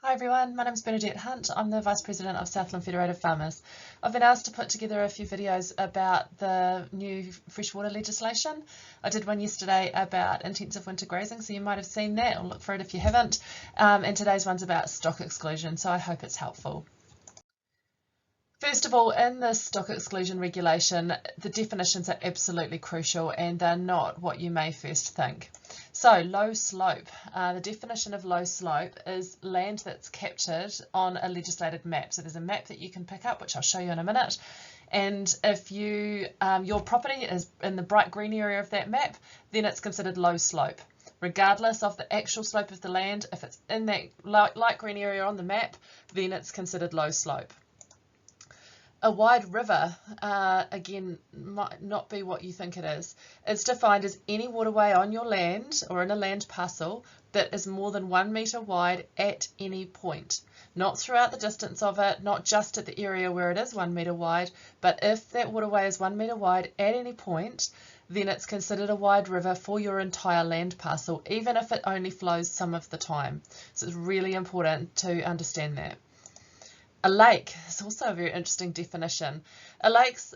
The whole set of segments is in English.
Hi everyone, my name is Bernadette Hunt. I'm the Vice President of Southland Federated Farmers. I've been asked to put together a few videos about the new freshwater legislation. I did one yesterday about intensive winter grazing, so you might have seen that, or look for it if you haven't. And today's one's about stock exclusion, so I hope it's helpful. First of all, in the stock exclusion regulation, the definitions are absolutely crucial and they're not what you may first think. So, low slope. The definition of low slope is land that's captured on a legislated map. So there's a map that you can pick up, which I'll show you in a minute. And if your property is in the bright green area of that map, then it's considered low slope. Regardless of the actual slope of the land, if it's in that light green area on the map, then it's considered low slope. A wide river, again, might not be what you think it is. It's defined as any waterway on your land or in a land parcel that is more than 1 metre wide at any point. Not throughout the distance of it, not just at the area where it is 1 metre wide, but if that waterway is 1 metre wide at any point, then it's considered a wide river for your entire land parcel, even if it only flows some of the time. So it's really important to understand that. A lake is also a very interesting definition. A lake's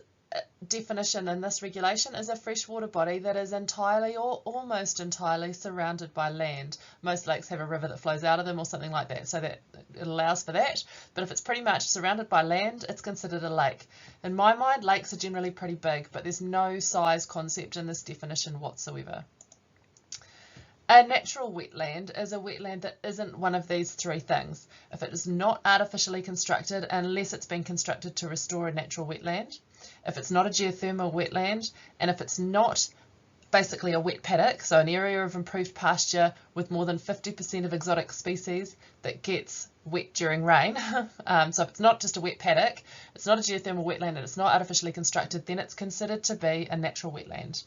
definition in this regulation is a freshwater body that is entirely or almost entirely surrounded by land. Most lakes have a river that flows out of them or something like that, so that it allows for that. But if it's pretty much surrounded by land, it's considered a lake. In my mind, lakes are generally pretty big, but there's no size concept in this definition whatsoever. A natural wetland is a wetland that isn't one of these three things. If it is not artificially constructed, unless it's been constructed to restore a natural wetland, if it's not a geothermal wetland, and if it's not basically a wet paddock, so an area of improved pasture with more than 50% of exotic species that gets wet during rain. So if it's not just a wet paddock, it's not a geothermal wetland, and it's not artificially constructed, then it's considered to be a natural wetland.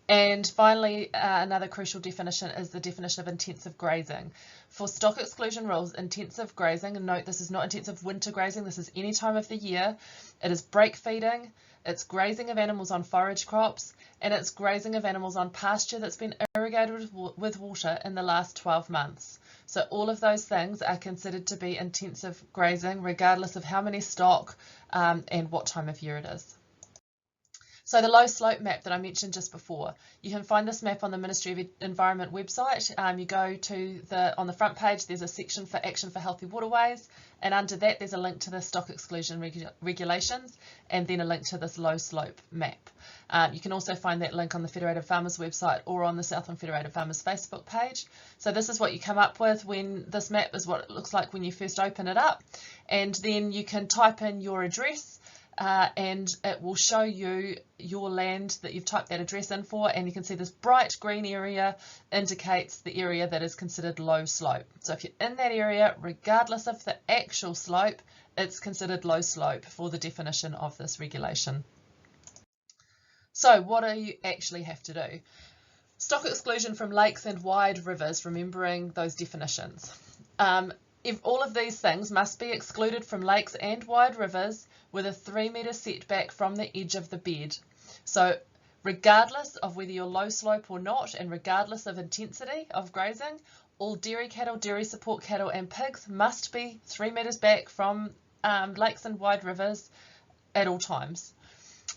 And finally, another crucial definition is the definition of intensive grazing. For stock exclusion rules, intensive grazing, and note this is not intensive winter grazing, this is any time of the year. It is break feeding, it's grazing of animals on forage crops, and it's grazing of animals on pasture that's been irrigated with water in the last 12 months. So all of those things are considered to be intensive grazing, regardless of how many stock and what time of year it is. So the low slope map that I mentioned just before, you can find this map on the Ministry of Environment website. You go to on the front page, there's a section for Action for Healthy Waterways, and under that there's a link to the stock exclusion regulations, and then a link to this low slope map. You can also find that link on the Federated Farmers website or on the Southland Federated Farmers Facebook page. So this is what you come up with when this map is what it looks like when you first open it up, and then you can type in your address. And it will show you your land that you've typed that address in for, and you can see this bright green area indicates the area that is considered low slope. So if you're in that area, regardless of the actual slope, it's considered low slope for the definition of this regulation. So what do you actually have to do? Stock exclusion from lakes and wide rivers, remembering those definitions. If all of these things must be excluded from lakes and wide rivers with a 3 metre setback from the edge of the bed. So regardless of whether you're low slope or not, and regardless of intensity of grazing, all dairy cattle, dairy support cattle and pigs must be 3 metres back from lakes and wide rivers at all times.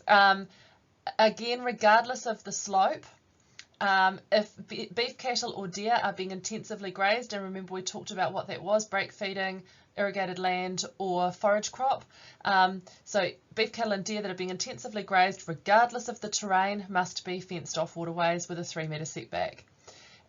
Again, regardless of the slope, if beef cattle or deer are being intensively grazed, and remember we talked about what that was, break feeding, irrigated land or forage crop. So beef cattle and deer that are being intensively grazed, regardless of the terrain, must be fenced off waterways with a 3 metre setback.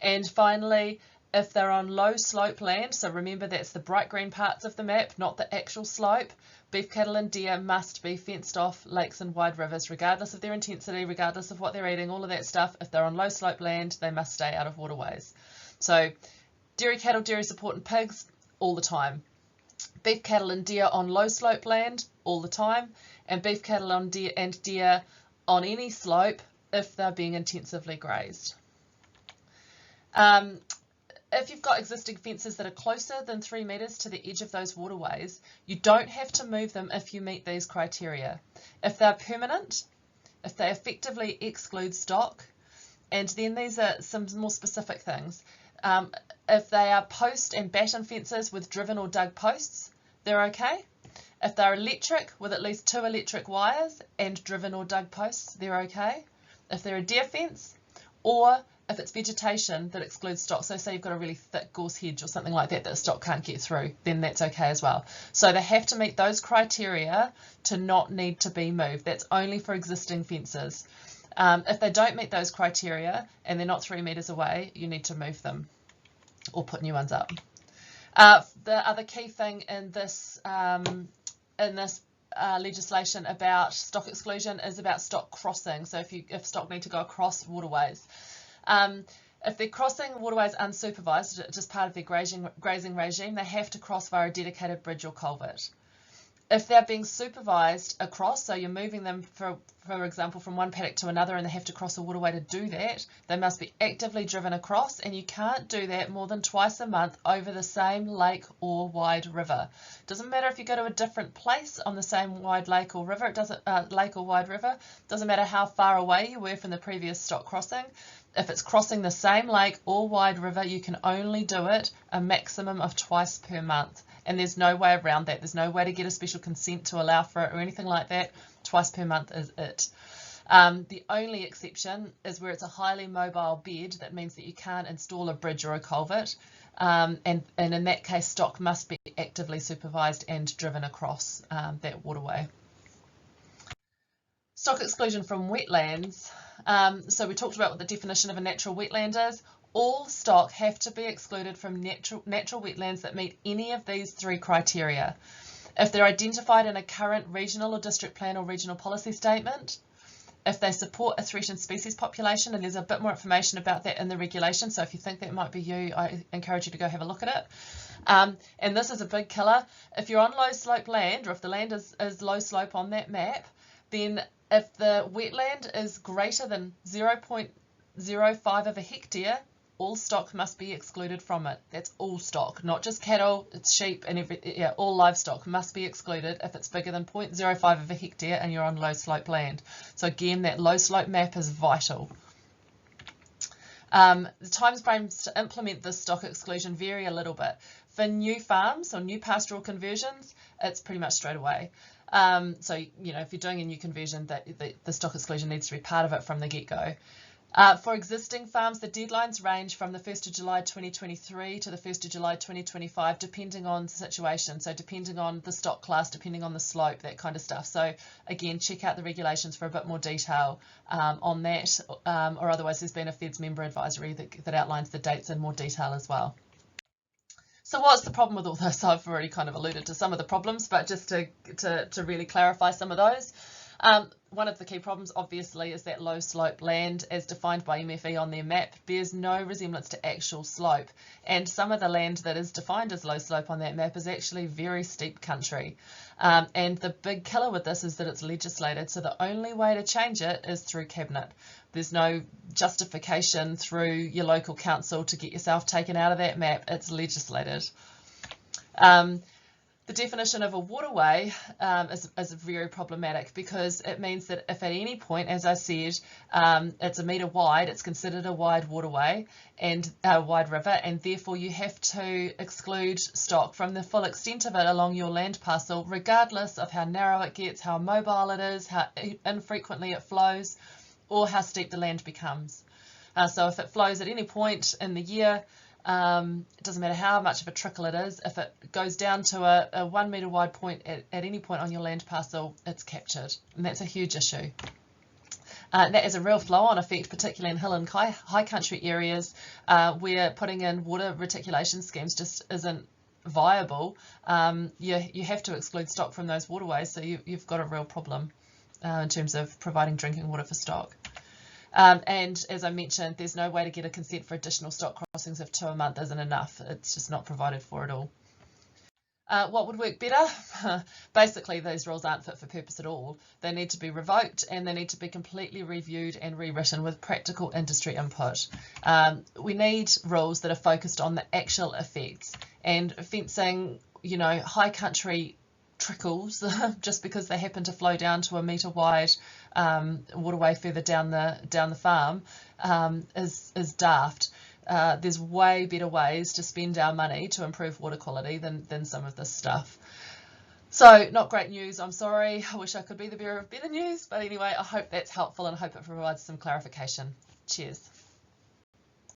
And finally, if they're on low slope land, so remember that's the bright green parts of the map, not the actual slope, beef cattle and deer must be fenced off lakes and wide rivers, regardless of their intensity, regardless of what they're eating, all of that stuff. If they're on low slope land, they must stay out of waterways. So dairy cattle, dairy support and pigs, all the time. Beef cattle and deer on low slope land, all the time. And beef cattle and deer on any slope if they're being intensively grazed. If you've got existing fences that are closer than 3 metres to the edge of those waterways, you don't have to move them if you meet these criteria. If they're permanent, if they effectively exclude stock, and then these are some more specific things. If they are post and batten fences with driven or dug posts, they're okay. If they're electric with at least 2 electric wires and driven or dug posts, they're okay. If they're a deer fence, or if it's vegetation that excludes stock, so say you've got a really thick gorse hedge or something like that that stock can't get through, then that's okay as well. So they have to meet those criteria to not need to be moved. That's only for existing fences. If they don't meet those criteria and they're not 3 metres away, you need to move them or put new ones up. The other key thing in this legislation about stock exclusion is about stock crossing. So if stock need to go across waterways, if they're crossing waterways unsupervised, just part of their grazing regime, they have to cross via a dedicated bridge or culvert. If they're being supervised across, so you're moving them, for example, from one paddock to another and they have to cross a waterway to do that, they must be actively driven across, and you can't do that more than twice a month over the same lake or wide river. Doesn't matter if you go to a different place on the same wide lake or river, lake or wide river, doesn't matter how far away you were from the previous stock crossing. If it's crossing the same lake or wide river, you can only do it a maximum of twice per month. And there's no way around that. There's no way to get a special consent to allow for it or anything like that. Twice per month is it. The only exception is where it's a highly mobile bed. That means that you can't install a bridge or a culvert. And in that case, stock must be actively supervised and driven across that waterway. Stock exclusion from wetlands. So we talked about what the definition of a natural wetland is. All stock have to be excluded from natural wetlands that meet any of these 3 criteria. If they're identified in a current regional or district plan or regional policy statement, if they support a threatened species population, and there's a bit more information about that in the regulation, so if you think that might be you, I encourage you to go have a look at it. And this is a big killer. If you're on low slope land, or if the land is low slope on that map, then if the wetland is greater than 0.05 of a hectare, all stock must be excluded from it. That's all stock, not just cattle, it's sheep and all livestock must be excluded if it's bigger than 0.05 of a hectare and you're on low slope land. So again, that low slope map is vital. The timeframes to implement this stock exclusion vary a little bit. For new farms or new pastoral conversions, it's pretty much straight away. So, if you're doing a new conversion, the stock exclusion needs to be part of it from the get-go. For existing farms, the deadlines range from the 1st of July 2023 to the 1st of July 2025, depending on the situation. So depending on the stock class, depending on the slope, that kind of stuff. So again, check out the regulations for a bit more detail on that, or otherwise there's been a Feds member advisory that outlines the dates in more detail as well. So what's the problem with all this? I've already kind of alluded to some of the problems, but just to really clarify some of those. One of the key problems, obviously, is that low slope land, as defined by MFE on their map, bears no resemblance to actual slope. And some of the land that is defined as low slope on that map is actually very steep country. And the big killer with this is that it's legislated. So the only way to change it is through cabinet. There's no justification through your local council to get yourself taken out of that map. It's legislated. The definition of a waterway is very problematic, because it means that if at any point, as I said, it's a metre wide, it's considered a wide waterway and a wide river, and therefore you have to exclude stock from the full extent of it along your land parcel, regardless of how narrow it gets, how mobile it is, how infrequently it flows, or how steep the land becomes. So if it flows at any point in the year, it doesn't matter how much of a trickle it is, if it goes down to a 1 metre wide point at any point on your land parcel, it's captured, and that's a huge issue. That is a real flow-on effect, particularly in hill and high country areas where putting in water reticulation schemes just isn't viable. You have to exclude stock from those waterways, so you've got a real problem in terms of providing drinking water for stock. And as I mentioned, there's no way to get a consent for additional stock crossings if 2 a month isn't enough. It's just not provided for at all. What would work better? Basically, these rules aren't fit for purpose at all. They need to be revoked, and they need to be completely reviewed and rewritten with practical industry input. We need rules that are focused on the actual effects, and fencing, high country trickles just because they happen to flow down to a metre wide waterway further down the farm is daft. There's way better ways to spend our money to improve water quality than some of this stuff. So not great news, I'm sorry. I wish I could be the bearer of better news, but anyway, I hope that's helpful and I hope it provides some clarification. Cheers.